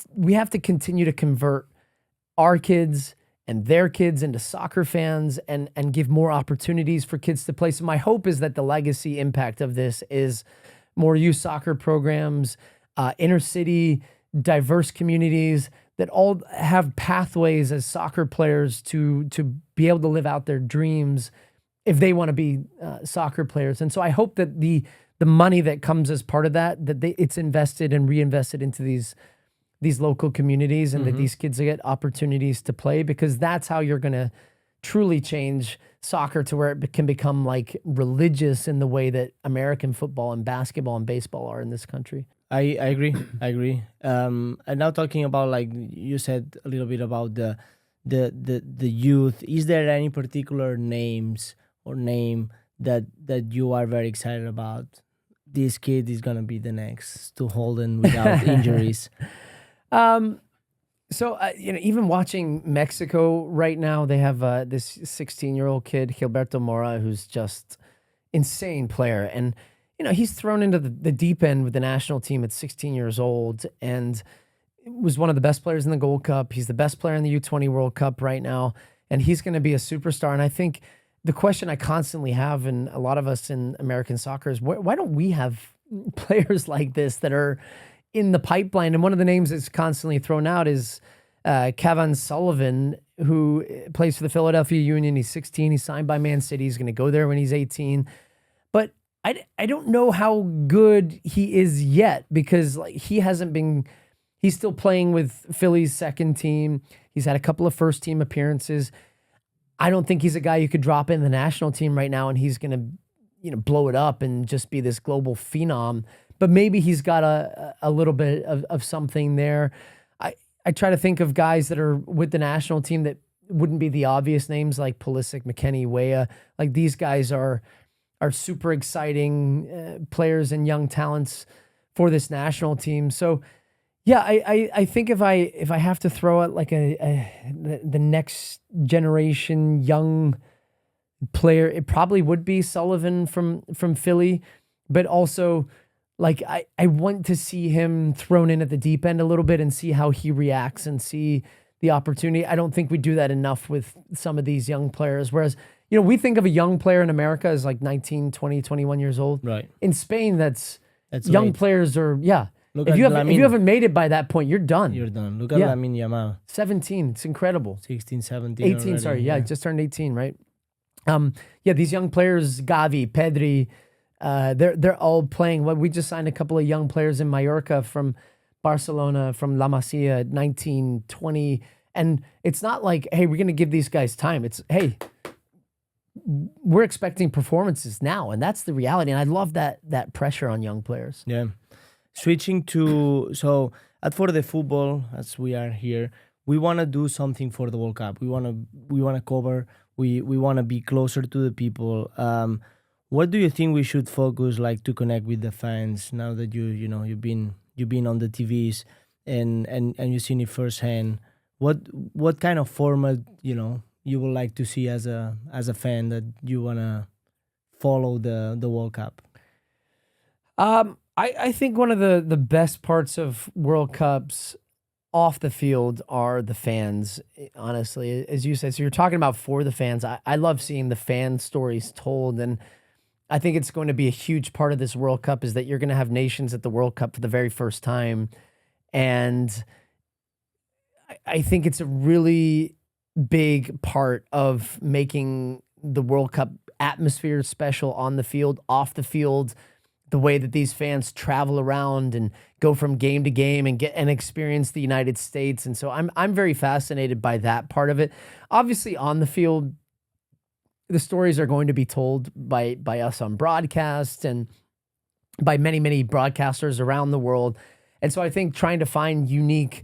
to continue to convert our kids and their kids into soccer fans and give more opportunities for kids to play. So my hope is that the legacy impact of this is more youth soccer programs, inner city, diverse communities that all have pathways as soccer players to be able to live out their dreams if they want to be soccer players. And so I hope that the money that comes as part of that it's invested and reinvested into these local communities, and that these kids get opportunities to play, because that's how you're going to truly change soccer to where it can become like religious in the way that American football and basketball and baseball are in this country. I agree. And now talking about, like you said a little bit about the youth, is there any particular names or name that you are very excited about? This kid is gonna be the next Stu Holden without injuries. So you know, even watching Mexico right now, they have this 16-year-old kid, Gilberto Mora, who's just insane player, and you know, he's thrown into the deep end with the national team at 16 years old, and was one of the best players in the Gold Cup. He's the best player in the U20 World Cup right now, and he's going to be a superstar. And I think the question I constantly have, and a lot of us in American soccer, is why don't we have players like this that are in the pipeline? And one of the names that's constantly thrown out is Kevin Sullivan, who plays for the Philadelphia Union. He's 16. He's signed by Man City. He's going to go there when he's 18. But I don't know how good he is yet, because like he's still playing with Philly's second team. He's had a couple of first team appearances. I don't think he's a guy you could drop in the national team right now and he's going to, you know, blow it up and just be this global phenom. But maybe he's got a little bit of something there. I try to think of guys that are with the national team that wouldn't be the obvious names, like Pulisic, McKennie, Weah. Like, these guys are are super exciting players and young talents for this national team. So yeah, I think if I have to throw out like the next generation young player, it probably would be Sullivan from Philly, but also like I want to see him thrown in at the deep end a little bit and see how he reacts and see the opportunity. I don't think we do that enough with some of these young players. Whereas, we think of a young player in America as like 19, 20, 21 years old. Right. In Spain, that's young late. players are, yeah. Look If at you Lamine. haven't made it by that point, you're done. You're done. Look at Lamine Yamal. 17. It's incredible. 16, 17 18, already, sorry. Yeah, just turned 18, right? These young players, Gavi, Pedri, they're all playing. Well, we just signed a couple of young players in Mallorca from Barcelona, from La Masia, 19, 20. And it's not like, hey, we're going to give these guys time. It's, hey, we're expecting performances now. And that's the reality. And I love that pressure on young players. Yeah. Switching to, so at For the Football, as we are here, we want to do something for the World Cup. We want to cover, we want to be closer to the people. What do you think we should focus like to connect with the fans now that you've been on the TVs and you've seen it firsthand? What kind of format you would like to see as a fan that you want to follow the World Cup? I think one of the best parts of World Cups off the field are the fans, honestly, as you said. So you're talking about for the fans. I love seeing the fan stories told, and I think it's going to be a huge part of this World Cup is that you're going to have nations at the World Cup for the very first time. And I think it's a really big part of making the World Cup atmosphere special on the field, off the field, the way that these fans travel around and go from game to game and get and experience the United States. And so I'm very fascinated by that part of it. Obviously on the field, the stories are going to be told by us on broadcast and by many, many broadcasters around the world. And so I think trying to find unique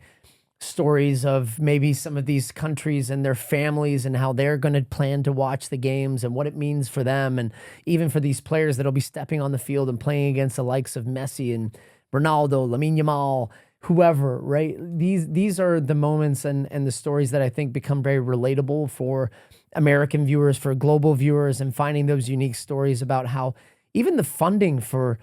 stories of maybe some of these countries and their families and how they're going to plan to watch the games and what it means for them. And even for these players that'll be stepping on the field and playing against the likes of Messi and Ronaldo, Lamine Yamal, whoever, right? These are the moments and the stories that I think become very relatable for American viewers, for global viewers, and finding those unique stories about how even the funding for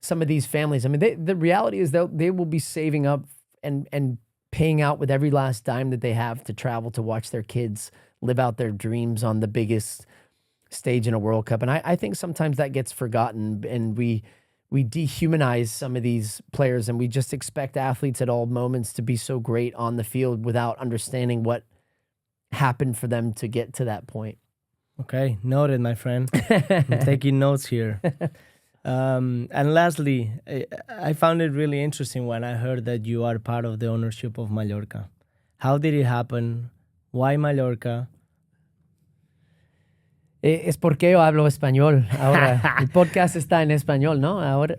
some of these families, I mean, the reality is that they will be saving up and paying out with every last dime that they have to travel to watch their kids live out their dreams on the biggest stage in a World Cup. And I think sometimes that gets forgotten, and we dehumanize some of these players, and we just expect athletes at all moments to be so great on the field without understanding what happened for them to get to that point. Okay, noted, my friend. I'm taking notes here. And lastly, I found it really interesting when I heard that you are part of the ownership of Mallorca. How did it happen? Why Mallorca? Es porque yo hablo español ahora. El podcast está en español, ¿no? Ahora.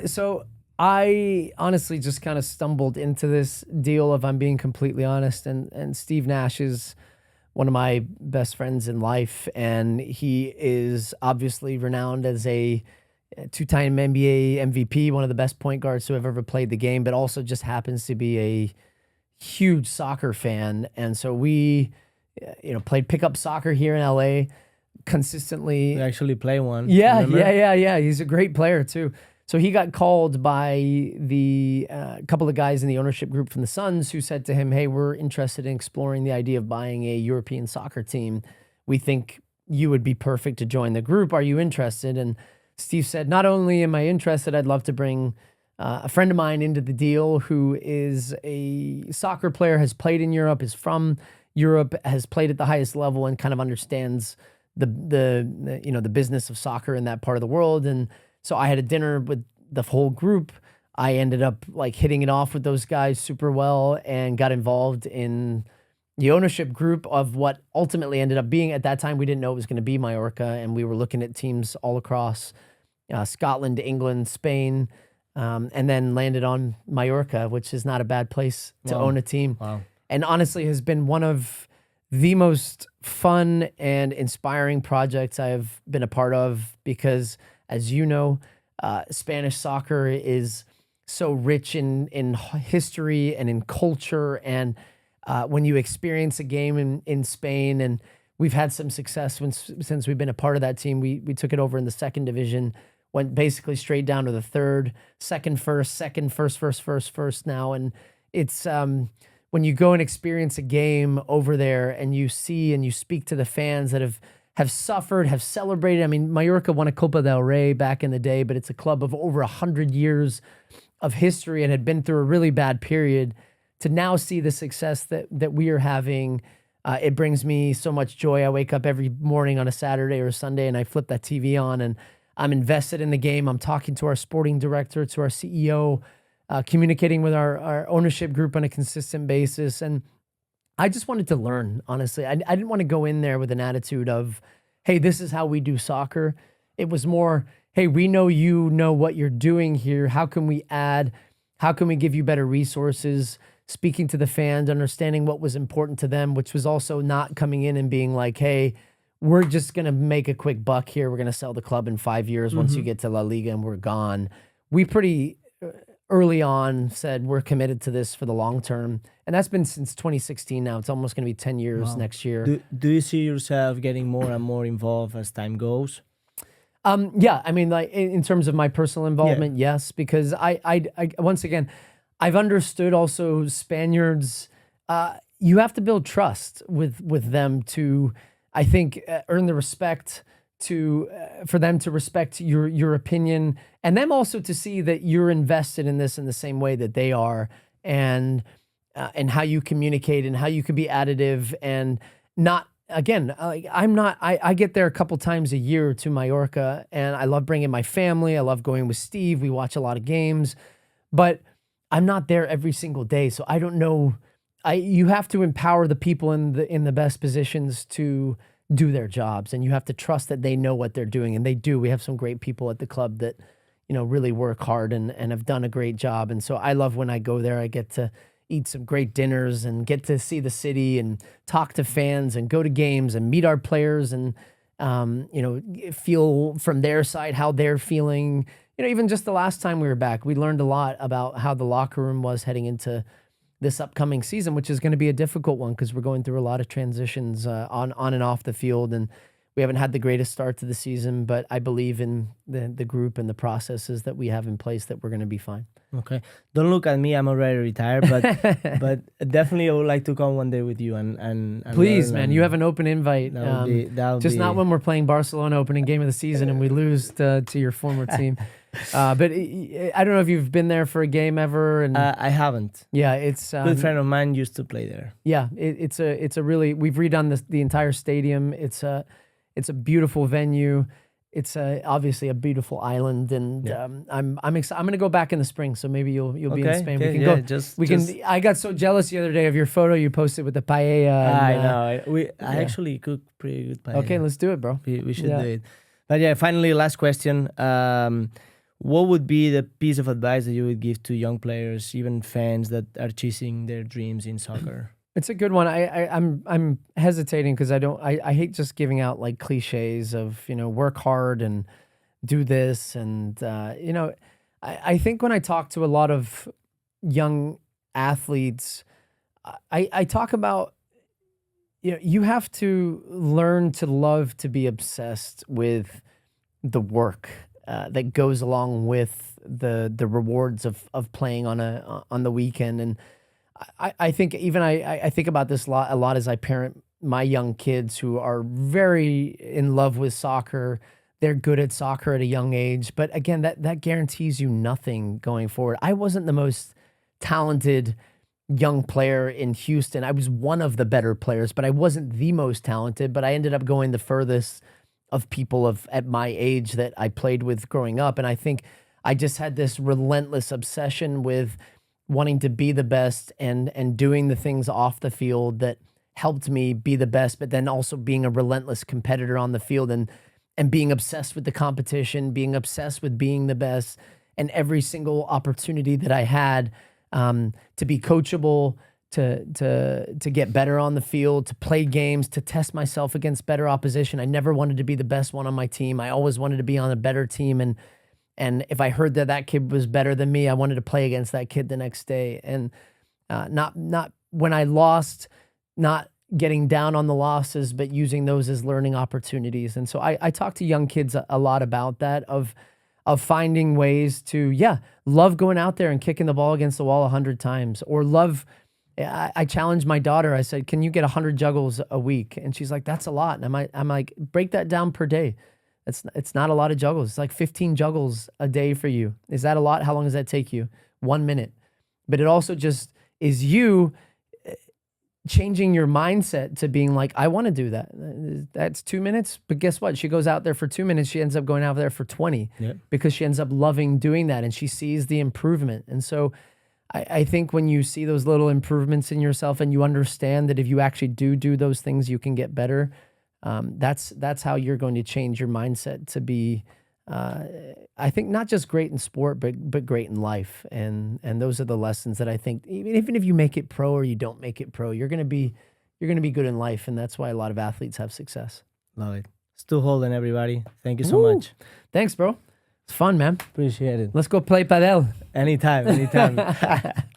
So I honestly just kind of stumbled into this deal, if I'm being completely honest. And Steve Nash is one of my best friends in life, and he is obviously renowned as a two-time NBA MVP, one of the best point guards to have ever played the game, but also just happens to be a huge soccer fan. And so we, played pickup soccer here in LA consistently. We actually play one. Yeah, remember? yeah. He's a great player too. So he got called by the couple of guys in the ownership group from the Suns who said to him, hey, we're interested in exploring the idea of buying a European soccer team. We think you would be perfect to join the group. Are you interested? And Steve said, not only am I interested, I'd love to bring a friend of mine into the deal who is a soccer player, has played in Europe, is from Europe, has played at the highest level, and kind of understands the business of soccer in that part of the world. And so I had a dinner with the whole group. I ended up hitting it off with those guys super well and got involved in the ownership group of what ultimately ended up being, at that time, we didn't know it was going to be Mallorca. And we were looking at teams all across Scotland, England, Spain, and then landed on Mallorca, which is not a bad place to own a team. Wow. And honestly has been one of the most fun and inspiring projects I've been a part of because, as you know, Spanish soccer is so rich in history and in culture. And when you experience a game in Spain, and we've had some success since we've been a part of that team. We took it over in the second division, went basically straight down to the third, second, first now. And it's when you go and experience a game over there and you see and you speak to the fans that have suffered, have celebrated. I mean, Mallorca won a Copa del Rey back in the day, but it's a club of over 100 years of history and had been through a really bad period. To now see the success that we are having, it brings me so much joy. I wake up every morning on a Saturday or a Sunday and I flip that TV on and I'm invested in the game. I'm talking to our sporting director, to our CEO, communicating with our ownership group on a consistent basis. And I just wanted to learn, honestly. I didn't want to go in there with an attitude of, hey, this is how we do soccer. It was more, hey, we know you know what you're doing here. How can we add? How can we give you better resources? Speaking to the fans, understanding what was important to them, which was also not coming in and being like, hey, we're just going to make a quick buck here. We're going to sell the club in 5 years once you get to La Liga and we're gone. We pretty early on said we're committed to this for the long term. And that's been since 2016 now. It's almost going to be 10 years next year. Do you see yourself getting more and more involved as time goes? Yeah, I mean, like in terms of my personal involvement, yes, because I once again, I've understood also Spaniards, you have to build trust with them to, I think, earn the respect for them to respect your opinion, and them also to see that you're invested in this in the same way that they are, and how you communicate and how you can be additive and not. Again, I get there a couple times a year to Mallorca, and I love bringing my family. I love going with Steve. We watch a lot of games, but I'm not there every single day, so I don't know. You have to empower the people in the best positions to do their jobs, and you have to trust that they know what they're doing, and they do. We have some great people at the club that, really work hard and have done a great job, and so I love when I go there. I get to eat some great dinners and get to see the city and talk to fans and go to games and meet our players and feel from their side how they're feeling. Even just the last time we were back, we learned a lot about how the locker room was heading into this upcoming season, which is going to be a difficult one because we're going through a lot of transitions on and off the field, and we haven't had the greatest start to the season, but I believe in the group and the processes that we have in place that we're going to be fine. Okay. Don't look at me. I'm already retired, but definitely I would like to come one day with you and please, man, you have an open invite. That not when we're playing Barcelona opening game of the season and we lose to your former team. But I don't know if you've been there for a game ever. And I haven't. Yeah, it's a good friend of mine used to play there. Yeah, it's a really, we've redone the entire stadium. It's a beautiful venue. It's obviously a beautiful island, and I'm excited. I'm gonna go back in the spring, so maybe you'll be in Spain. Okay, we can go. I got so jealous the other day of your photo you posted with the paella. I know. I actually cook pretty good paella. Okay, let's do it, bro. We should do it. But yeah, finally, last question. What would be the piece of advice that you would give to young players, even fans that are chasing their dreams in soccer? It's a good one. I'm hesitating because I hate just giving out like cliches of, work hard and do this. And, I think when I talk to a lot of young athletes, I talk about, you have to learn to love to be obsessed with the work that goes along with the rewards of playing on the weekend. And I think even I think about this a lot as I parent my young kids who are very in love with soccer. They're good at soccer at a young age. But again, that guarantees you nothing going forward. I wasn't the most talented young player in Houston. I was one of the better players, but I wasn't the most talented. But I ended up going the furthest of people at my age that I played with growing up. And I think I just had this relentless obsession with wanting to be the best and doing the things off the field that helped me be the best, but then also being a relentless competitor on the field and being obsessed with the competition, being obsessed with being the best, and every single opportunity that I had to be coachable, to get better on the field, to play games, to test myself against better opposition. I never wanted to be the best one on my team. I always wanted to be on a better team. And if I heard that kid was better than me, I wanted to play against that kid the next day. And not when I lost, not getting down on the losses, but using those as learning opportunities. And so I talk to young kids a lot about that, of finding ways to, love going out there and kicking the ball against the wall 100 times, or love. I challenged my daughter. I said, can you get 100 juggles a week? And she's like, that's a lot. And I'm like, break that down per day. It's not a lot of juggles. It's like 15 juggles a day for you. Is that a lot? How long does that take you? 1 minute. But it also just is you changing your mindset to being like, I want to do that. That's 2 minutes. But guess what? She goes out there for 2 minutes. She ends up going out there for 20 because she ends up loving doing that, and she sees the improvement. And so I think when you see those little improvements in yourself and you understand that if you actually do those things, you can get better. That's how you're going to change your mindset to be, I think, not just great in sport, but great in life. And those are the lessons that I think, even if you make it pro or you don't make it pro, you're going to be good in life. And that's why a lot of athletes have success. Love it. Stu Holden, everybody. Thank you so much. Thanks, bro. It's fun, man. Appreciate it. Let's go play padel. Anytime.